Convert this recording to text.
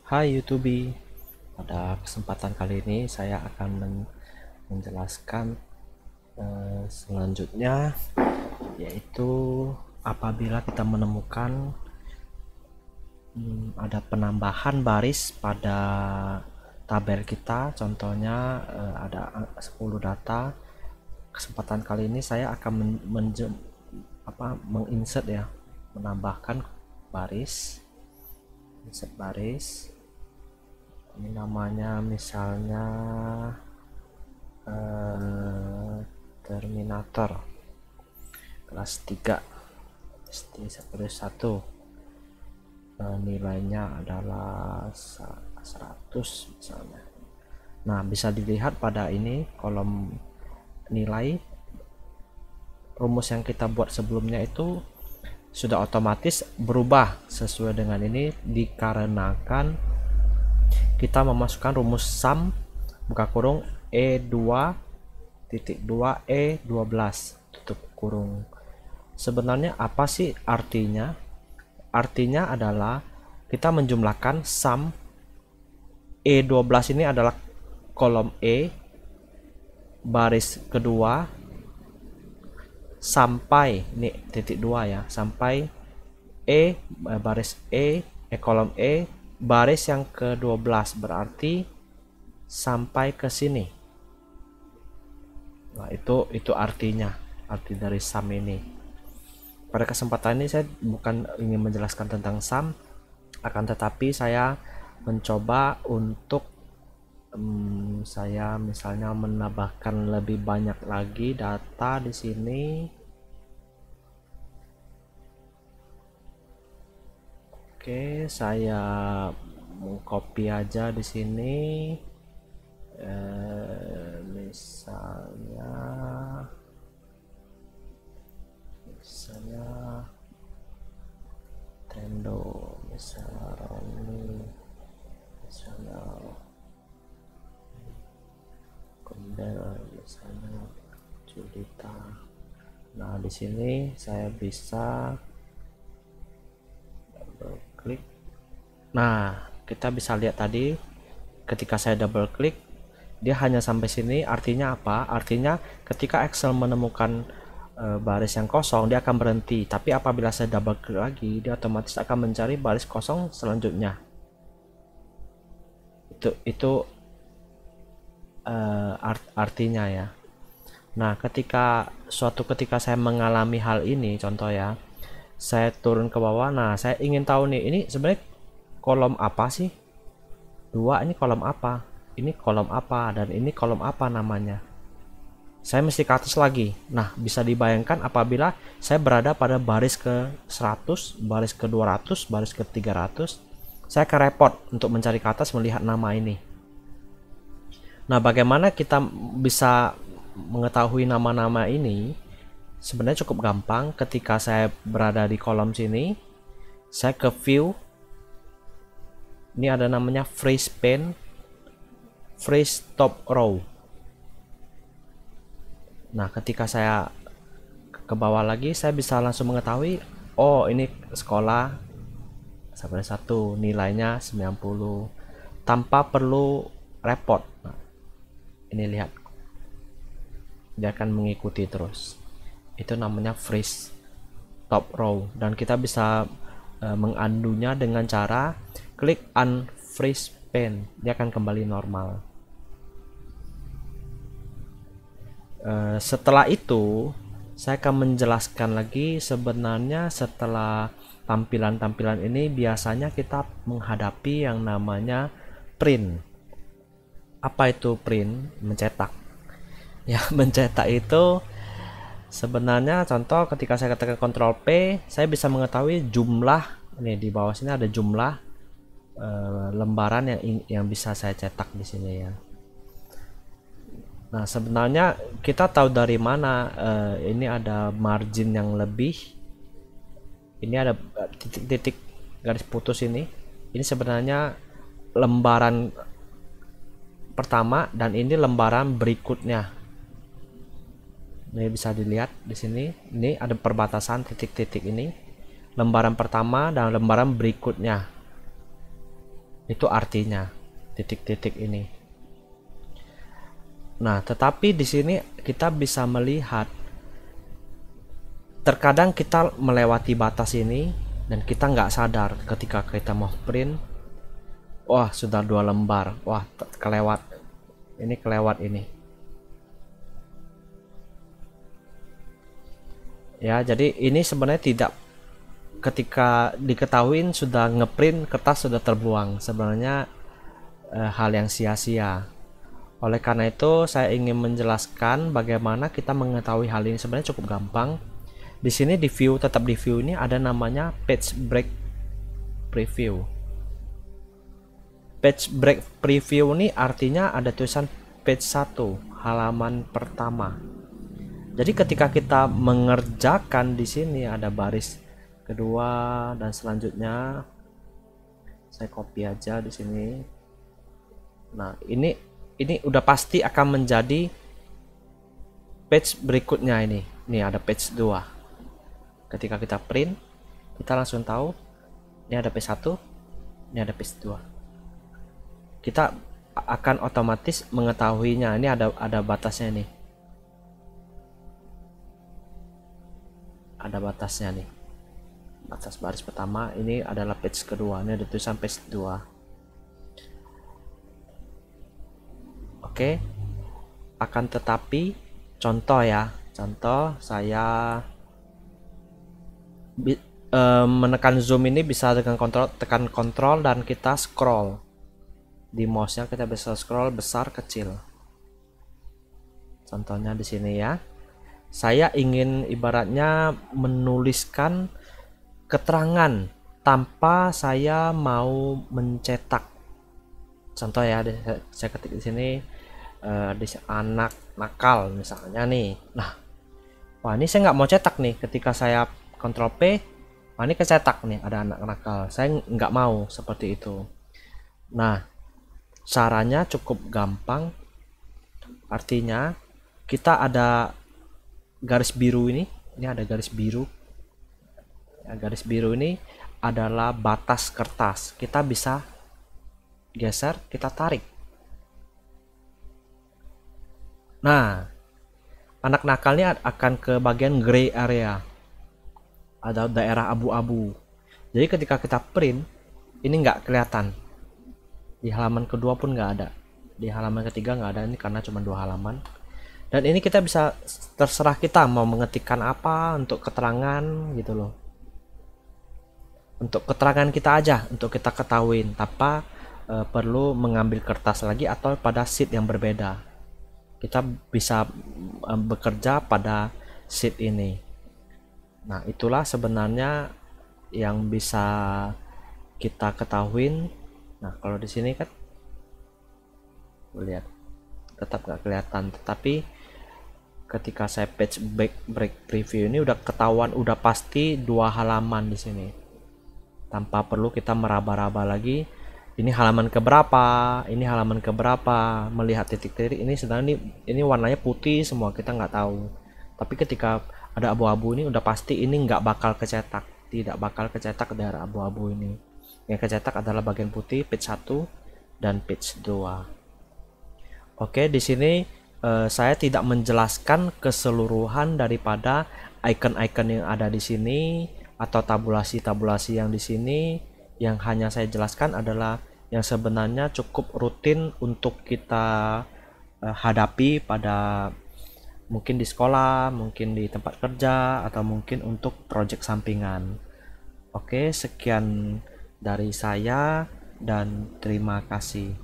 Hai YouTube, pada kesempatan kali ini saya akan menjelaskan selanjutnya, yaitu apabila kita menemukan ada penambahan baris pada tabel kita, contohnya ada 10 data. Kesempatan kali ini saya akan menginsert ya, menambahkan baris, insert baris. Ini namanya misalnya Terminator kelas 3 SD1, nilainya adalah 100 misalnya. Nah, bisa dilihat pada ini kolom nilai, rumus yang kita buat sebelumnya itu sudah otomatis berubah sesuai dengan ini, dikarenakan kita memasukkan rumus sum buka kurung E2.2 E12 tutup kurung. Sebenarnya apa sih artinya? Artinya adalah kita menjumlahkan sum E12 ini adalah kolom E baris kedua sampai ini titik 2 ya, sampai baris kolom E baris yang ke-12, berarti sampai ke sini. Nah, itu artinya, arti dari sum ini. Pada kesempatan ini saya bukan ingin menjelaskan tentang sum, akan tetapi saya mencoba untuk saya misalnya menambahkan lebih banyak lagi data di sini. Oke, saya copy aja di sini. Misalnya Tendo, misalnya Roni, misalnya Kembel, misalnya Julita. Nah, di sini saya bisa double klik. Nah, kita bisa lihat tadi ketika saya double klik dia hanya sampai sini. Artinya apa? Artinya ketika Excel menemukan baris yang kosong dia akan berhenti, tapi apabila saya double klik lagi dia otomatis akan mencari baris kosong selanjutnya. Itu artinya ya. Nah, suatu ketika saya mengalami hal ini, contoh ya, saya turun ke bawah. Nah, saya ingin tahu nih, ini sebenarnya kolom apa sih? 2 ini kolom apa? Ini kolom apa? Dan ini kolom apa namanya? Saya mesti ke atas lagi. Nah, bisa dibayangkan apabila saya berada pada baris ke 100, baris ke 200, baris ke 300, saya akan repot untuk mencari ke atas melihat nama ini. Nah, bagaimana kita bisa mengetahui nama-nama ini? Sebenarnya cukup gampang. Ketika saya berada di kolom sini, saya ke view. Ini ada namanya freeze pane, freeze top row. Nah, ketika saya ke bawah lagi, saya bisa langsung mengetahui, oh ini sekolah sampai 1, nilainya 90, tanpa perlu repot. Nah, ini lihat, dia akan mengikuti terus. Itu namanya freeze top row, dan kita bisa mengunduhnya dengan cara klik unfreeze pane, dia akan kembali normal. Setelah itu saya akan menjelaskan lagi. Sebenarnya setelah tampilan-tampilan ini biasanya kita menghadapi yang namanya print. Apa itu print? Mencetak ya. Mencetak itu sebenarnya contoh ketika saya ketekan Ctrl P, saya bisa mengetahui jumlah. Ini di bawah sini ada jumlah lembaran yang bisa saya cetak di sini ya. Nah, sebenarnya kita tahu dari mana ini ada margin yang lebih. Ini ada titik-titik garis putus ini. Ini sebenarnya lembaran pertama dan ini lembaran berikutnya. Ini bisa dilihat di sini. Ini ada perbatasan titik-titik ini. Lembaran pertama dan lembaran berikutnya. Itu artinya titik-titik ini. Nah, tetapi di sini kita bisa melihat terkadang kita melewati batas ini dan kita nggak sadar ketika kita mau print, wah sudah 2 lembar, wah kelewat ini. Ya, jadi ini sebenarnya tidak, ketika diketahui sudah ngeprint kertas sudah terbuang, sebenarnya hal yang sia-sia. Oleh karena itu saya ingin menjelaskan bagaimana kita mengetahui hal ini. Sebenarnya cukup gampang. Di sini di view, tetap di view ini ada namanya page break preview. Page break preview ini artinya ada tulisan page 1, halaman pertama. Jadi ketika kita mengerjakan di sini ada baris kedua dan selanjutnya, saya copy aja di sini. Nah, ini udah pasti akan menjadi page berikutnya ini. Ini ada page 2. Ketika kita print, kita langsung tahu ini ada page 1, ini ada page 2. Kita akan otomatis mengetahuinya. Ini ada batasnya nih. Ada batasnya nih. Batas baris pertama ini adalah page kedua. Ini ada tulisan page 2. Oke, akan tetapi contoh ya, saya menekan zoom ini bisa dengan tekan kontrol dan kita scroll di mouse nya, kita bisa scroll besar kecil. Contohnya di sini ya, saya ingin ibaratnya menuliskan keterangan tanpa saya mau mencetak. Contoh ya, saya ketik di sini anak nakal misalnya nih. Nah, wah ini saya nggak mau cetak nih. Ketika saya Ctrl P, wah ini kecetak nih ada anak nakal. Saya nggak mau seperti itu. Nah, caranya cukup gampang. Artinya kita ada garis biru ini ada garis biru. Ya, garis biru ini adalah batas kertas. Kita bisa geser, kita tarik. Nah, anak nakalnya akan ke bagian gray area, ada daerah abu-abu. Jadi ketika kita print, ini nggak kelihatan. Di halaman kedua pun nggak ada, di halaman ketiga nggak ada, ini karena cuma 2 halaman. Dan ini kita bisa, terserah kita mau mengetikkan apa untuk keterangan gitu loh. Untuk keterangan kita aja, untuk kita ketahuin tanpa perlu mengambil kertas lagi atau pada sheet yang berbeda. Kita bisa bekerja pada sheet ini. Nah, itulah sebenarnya yang bisa kita ketahuin. Nah, kalau di sini kan lihat tetap nggak kelihatan, tetapi ketika saya page break preview ini udah ketahuan, udah pasti 2 halaman di sini tanpa perlu kita meraba-raba lagi. Ini halaman keberapa, ini halaman keberapa, melihat titik-titik ini sedang ini warnanya putih semua, kita nggak tahu. Tapi ketika ada abu-abu ini udah pasti ini nggak bakal kecetak, tidak bakal kecetak daerah abu-abu ini. Yang kecetak adalah bagian putih page 1 dan page 2. Oke, di sini saya tidak menjelaskan keseluruhan daripada icon-icon yang ada di sini atau tabulasi-tabulasi yang di sini. Yang hanya saya jelaskan adalah yang sebenarnya cukup rutin untuk kita hadapi pada mungkin di sekolah, mungkin di tempat kerja, atau mungkin untuk project sampingan. Oke, sekian dari saya dan terima kasih.